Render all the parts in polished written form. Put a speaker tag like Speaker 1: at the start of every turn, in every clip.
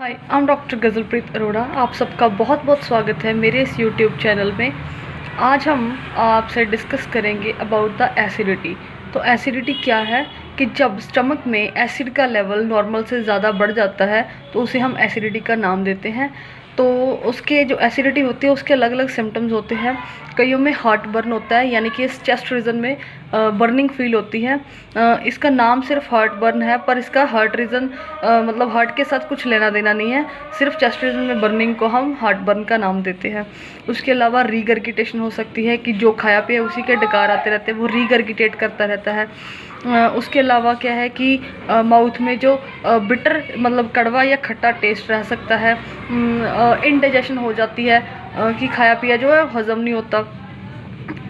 Speaker 1: Hi, I am doctor Gazalpreet Arora. आप सबका बहुत बहुत स्वागत है मेरे इस यूट्यूब चैनल में। आज हम आपसे डिस्कस करेंगे अबाउट द एसिडिटी। तो एसिडिटी क्या है कि जब स्टमक में एसिड का लेवल नॉर्मल से ज़्यादा बढ़ जाता है तो उसे हम एसिडिटी का नाम देते हैं। तो उसके जो एसिडिटी होती है उसके अलग अलग सिम्टम्स होते हैं। कईयों में हार्ट बर्न होता है, यानी कि इस चेस्ट रीजन में बर्निंग फील होती है। इसका नाम सिर्फ हार्ट बर्न है, पर इसका हार्ट रीजन मतलब हार्ट के साथ कुछ लेना देना नहीं है। सिर्फ चेस्ट रीजन में बर्निंग को हम हार्ट बर्न का नाम देते हैं। उसके अलावा रीगर्गिटेशन हो सकती है कि जो खाया पिया उसी के डकार आते रहते हैं, वो रीगर्गिटेट करता रहता है। उसके अलावा क्या है कि माउथ में जो बिटर मतलब कड़वा या खट्टा टेस्ट रह सकता है। इनडाइजेशन हो जाती है कि खाया पिया जो है हजम नहीं होता,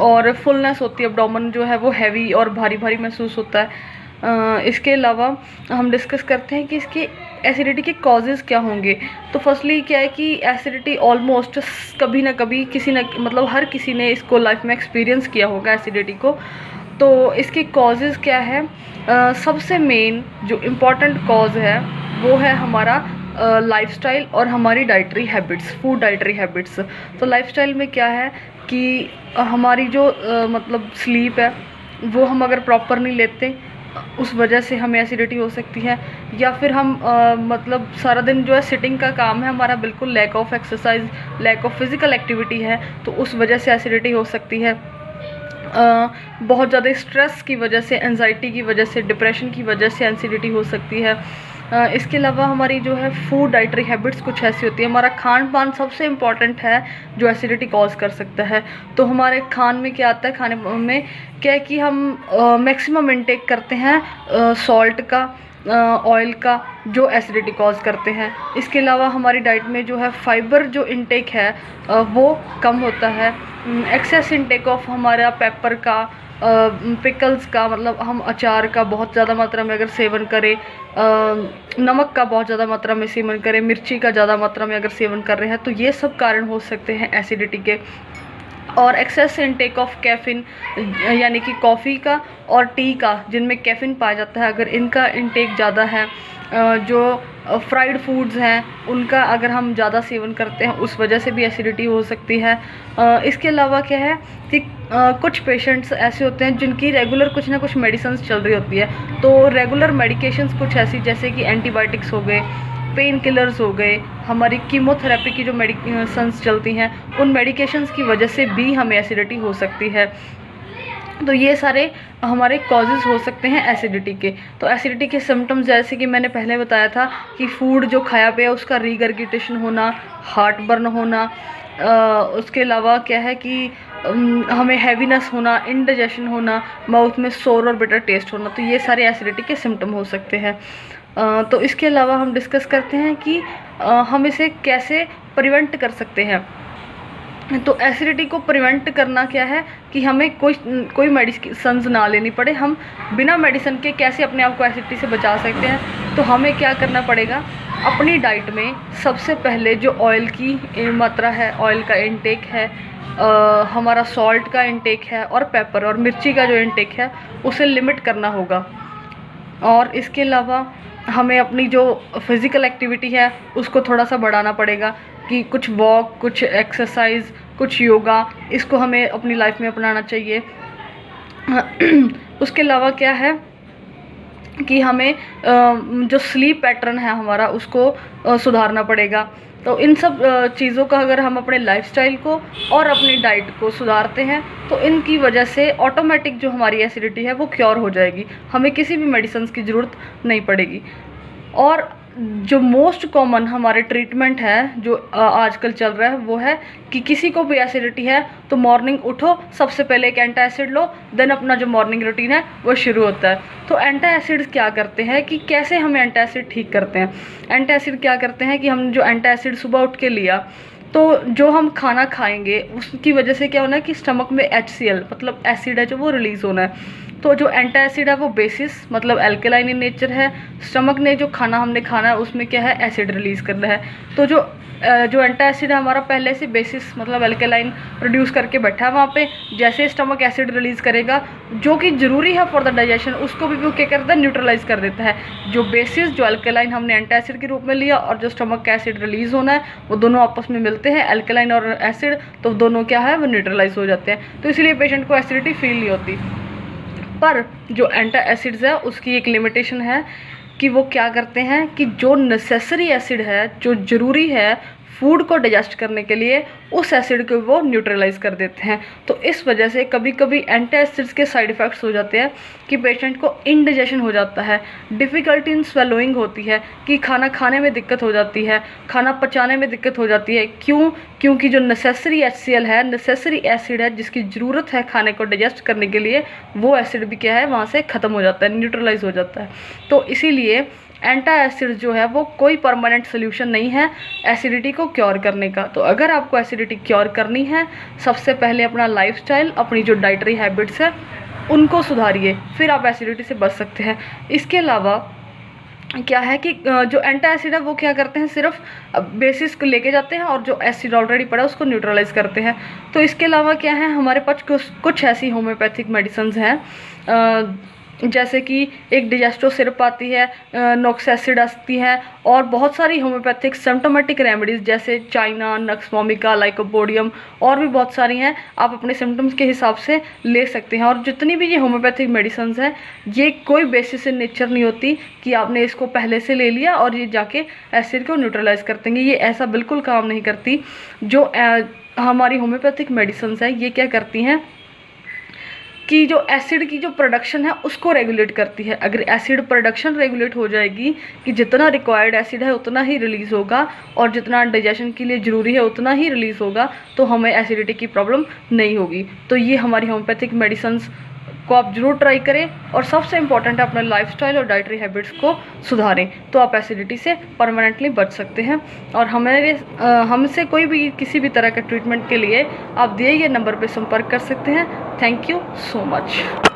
Speaker 1: और फुलनेस होती है, एब्डोमेन जो है वो हैवी और भारी भारी महसूस होता है। इसके अलावा हम डिस्कस करते हैं कि इसके एसिडिटी के कॉजेज़ क्या होंगे। तो फर्स्टली क्या है कि एसिडिटी ऑलमोस्ट कभी ना कभी किसी न मतलब हर किसी ने इसको लाइफ में एक्सपीरियंस किया होगा एसिडिटी को। तो इसके कॉजेज़ क्या है? सबसे मेन जो इम्पॉर्टेंट कॉज है वो है हमारा लाइफस्टाइल और हमारी dietary habits, food dietary habits. तो लाइफस्टाइल में क्या है कि हमारी जो मतलब स्लीप है वो हम अगर प्रॉपर नहीं लेते, उस वजह से हमें एसिडिटी हो सकती है। या फिर हम मतलब सारा दिन जो है सिटिंग का काम है हमारा, बिल्कुल lack of exercise, lack of physical activity है, तो उस वजह से एसिडिटी हो सकती है। बहुत ज़्यादा स्ट्रेस की वजह से, एंजाइटी की वजह से, डिप्रेशन की वजह से एसिडिटी हो सकती है। इसके अलावा हमारी जो है फूड डाइटरी हैबिट्स कुछ ऐसी होती है। हमारा खान पान सबसे इम्पॉर्टेंट है जो एसिडिटी कॉज कर सकता है। तो हमारे खान में क्या आता है, खाने में क्या है कि हम मैक्सिमम इनटेक करते हैं सॉल्ट का, ऑयल का, जो एसिडिटी कॉज करते हैं। इसके अलावा हमारी डाइट में जो है फाइबर जो इनटेक है वो कम होता है। एक्सेस इनटेक ऑफ हमारा पेपर का, पिकल्स का, मतलब हम अचार का बहुत ज़्यादा मात्रा में अगर सेवन करें, नमक का बहुत ज़्यादा मात्रा में सेवन करें, मिर्ची का ज़्यादा मात्रा में अगर सेवन कर रहे हैं, तो ये सब कारण हो सकते हैं एसिडिटी के। और एक्सेस इनटेक ऑफ कैफ़ीन, यानी कि कॉफ़ी का और टी का जिनमें कैफ़ीन पाया जाता है, अगर इनका इनटेक ज़्यादा है, जो फ्राइड फूड्स हैं उनका अगर हम ज़्यादा सेवन करते हैं, उस वजह से भी एसिडिटी हो सकती है। इसके अलावा क्या है कि कुछ पेशेंट्स ऐसे होते हैं जिनकी रेगुलर कुछ ना कुछ मेडिसिन्स चल रही होती है। तो रेगुलर मेडिकेशंस कुछ ऐसी जैसे कि एंटीबायोटिक्स हो गए, पेन किलर्स हो गए, हमारी कीमोथेरेपी की जो मेडिसिन्स चलती हैं, उन मेडिकेशंस की वजह से भी हमें एसिडिटी हो सकती है। तो ये सारे हमारे कॉजेज़ हो सकते हैं एसिडिटी के। तो एसिडिटी के सिम्टम्स जैसे कि मैंने पहले बताया था कि फूड जो खाया पिया उसका रीगर्गिटेशन होना, हार्ट बर्न होना, उसके अलावा क्या है कि हमें हैवीनेस होना, इंडाइजेशन होना, माउथ में सोर और बिटर टेस्ट होना। तो ये सारे एसिडिटी के सिम्टम हो सकते हैं। तो इसके अलावा हम डिस्कस करते हैं कि हम इसे कैसे प्रिवेंट कर सकते हैं। तो एसिडिटी को प्रिवेंट करना क्या है कि हमें कोई मेडिसिन ना लेनी पड़े। हम बिना मेडिसिन के कैसे अपने आप को एसिडिटी से बचा सकते हैं? तो हमें क्या करना पड़ेगा, अपनी डाइट में सबसे पहले जो ऑयल की मात्रा है, ऑयल का इनटेक है, हमारा सॉल्ट का इनटेक है, और पेपर और मिर्ची का जो इनटेक है उसे लिमिट करना होगा। और इसके अलावा हमें अपनी जो फिज़िकल एक्टिविटी है उसको थोड़ा सा बढ़ाना पड़ेगा कि कुछ वॉक, कुछ एक्सरसाइज, कुछ योगा, इसको हमें अपनी लाइफ में अपनाना चाहिए। उसके अलावा क्या है कि हमें जो स्लीप पैटर्न है हमारा उसको सुधारना पड़ेगा। तो इन सब चीज़ों का अगर हम अपने लाइफस्टाइल को और अपनी डाइट को सुधारते हैं तो इनकी वजह से ऑटोमेटिक जो हमारी एसिडिटी है वो क्योर हो जाएगी, हमें किसी भी मेडिसिन की ज़रूरत नहीं पड़ेगी। और जो मोस्ट कॉमन हमारे ट्रीटमेंट है जो आजकल चल रहा है वो है कि किसी को भी एसिडिटी है तो मॉर्निंग उठो, सबसे पहले एक एंटासिड लो, देन अपना जो मॉर्निंग रूटीन है वो शुरू होता है। तो एंटासिड्स क्या करते हैं कि कैसे हम एंटासिड ठीक करते हैं? एंटासिड क्या करते हैं कि हम जो एंटासिड सुबह उठ के लिया, तो जो हम खाना खाएंगे उसकी वजह से क्या होना है कि स्टमक में HCl मतलब एसिड है जो वो रिलीज़ होना है। तो जो एंटासिड है वो बेसिस मतलब एल्केलाइन इन नेचर है। स्टमक ने जो खाना हमने खाना है उसमें क्या है, एसिड रिलीज़ करना है। तो जो एंटासिड है हमारा पहले से बेसिस मतलब एल्केलाइन प्रोड्यूस करके बैठा है वहाँ पे। जैसे स्टमक एसिड रिलीज़ करेगा जो कि ज़रूरी है फॉर द डाइजेशन, उसको भी वो क्या करता है, न्यूट्रलाइज कर देता है। जो बेसिस जो एल्केलाइन हमने एंटासिड के रूप में लिया और जो स्टमक का एसिड रिलीज़ होना है वो दोनों आपस में मिलते हैं, एल्केलाइन और एसिड, तो दोनों क्या है वो न्यूट्रलाइज हो जाते हैं। तो इसलिए पेशेंट को एसिडिटी फील नहीं होती। पर जो एंटासिड्स है उसकी एक लिमिटेशन है कि वो क्या करते हैं कि जो नेसेसरी एसिड है, जो ज़रूरी है फूड को डाइजेस्ट करने के लिए, उस एसिड को वो न्यूट्रलाइज कर देते हैं। तो इस वजह से कभी कभी एंटासिड्स के साइड इफ़ेक्ट्स हो जाते हैं कि पेशेंट को इंडाइजेशन हो जाता है, डिफ़िकल्टी इन स्वेलोइंग होती है कि खाना खाने में दिक्कत हो जाती है, खाना पचाने में दिक्कत हो जाती है। क्यों? क्योंकि जो नेसेसरी HCl है, नेसेसरी एसिड है जिसकी ज़रूरत है खाने को डाइजेस्ट करने के लिए, वो एसिड भी क्या है वहाँ से ख़त्म हो जाता है, न्यूट्रलाइज हो जाता है। तो इसीलिए एंटासिड जो है वो कोई परमानेंट सोल्यूशन नहीं है एसिडिटी को क्योर करने का। तो अगर आपको एसिडिटी क्योर करनी है, सबसे पहले अपना लाइफस्टाइल, अपनी जो डाइटरी हैबिट्स है उनको सुधारिए, फिर आप एसिडिटी से बच सकते हैं। इसके अलावा क्या है कि जो एंटासिड है वो क्या करते हैं, सिर्फ बेसिस को लेके जाते हैं और जो एसिड ऑलरेडी पड़ा है उसको न्यूट्रलाइज करते हैं। तो इसके अलावा क्या है, हमारे पास कुछ ऐसी होम्योपैथिक मेडिसिन्स हैं जैसे कि एक डिजेस्टो सिरप आती है, नॉक्स एसिड आती है, और बहुत सारी होम्योपैथिक सिम्टोमेटिक रेमेडीज़ जैसे चाइना, नक्स वोमिका, लाइकोपोडियम, और भी बहुत सारी हैं। आप अपने सिम्टम्स के हिसाब से ले सकते हैं। और जितनी भी ये होम्योपैथिक मेडिसिन्स हैं ये कोई बेसिस इन नेचर नहीं होती कि आपने इसको पहले से ले लिया और ये जाके एसिड को न्यूट्रलाइज कर देंगे, ये ऐसा बिल्कुल काम नहीं करती। जो हमारी होम्योपैथिक मेडिसिन्स हैं ये क्या करती हैं कि जो एसिड की जो प्रोडक्शन है उसको रेगुलेट करती है। अगर एसिड प्रोडक्शन रेगुलेट हो जाएगी कि जितना रिक्वायर्ड एसिड है उतना ही रिलीज़ होगा और जितना डाइजेशन के लिए ज़रूरी है उतना ही रिलीज़ होगा, तो हमें एसिडिटी की प्रॉब्लम नहीं होगी। तो ये हमारी होम्योपैथिक मेडिसिन्स को आप ज़रूर ट्राई करें, और सबसे इम्पॉर्टेंट है अपने लाइफस्टाइल और डाइटरी हैबिट्स को सुधारें, तो आप एसिडिटी से परमानेंटली बच सकते हैं। और हमसे कोई भी किसी भी तरह के ट्रीटमेंट के लिए आप दिए गए नंबर पर संपर्क कर सकते हैं। Thank you so much.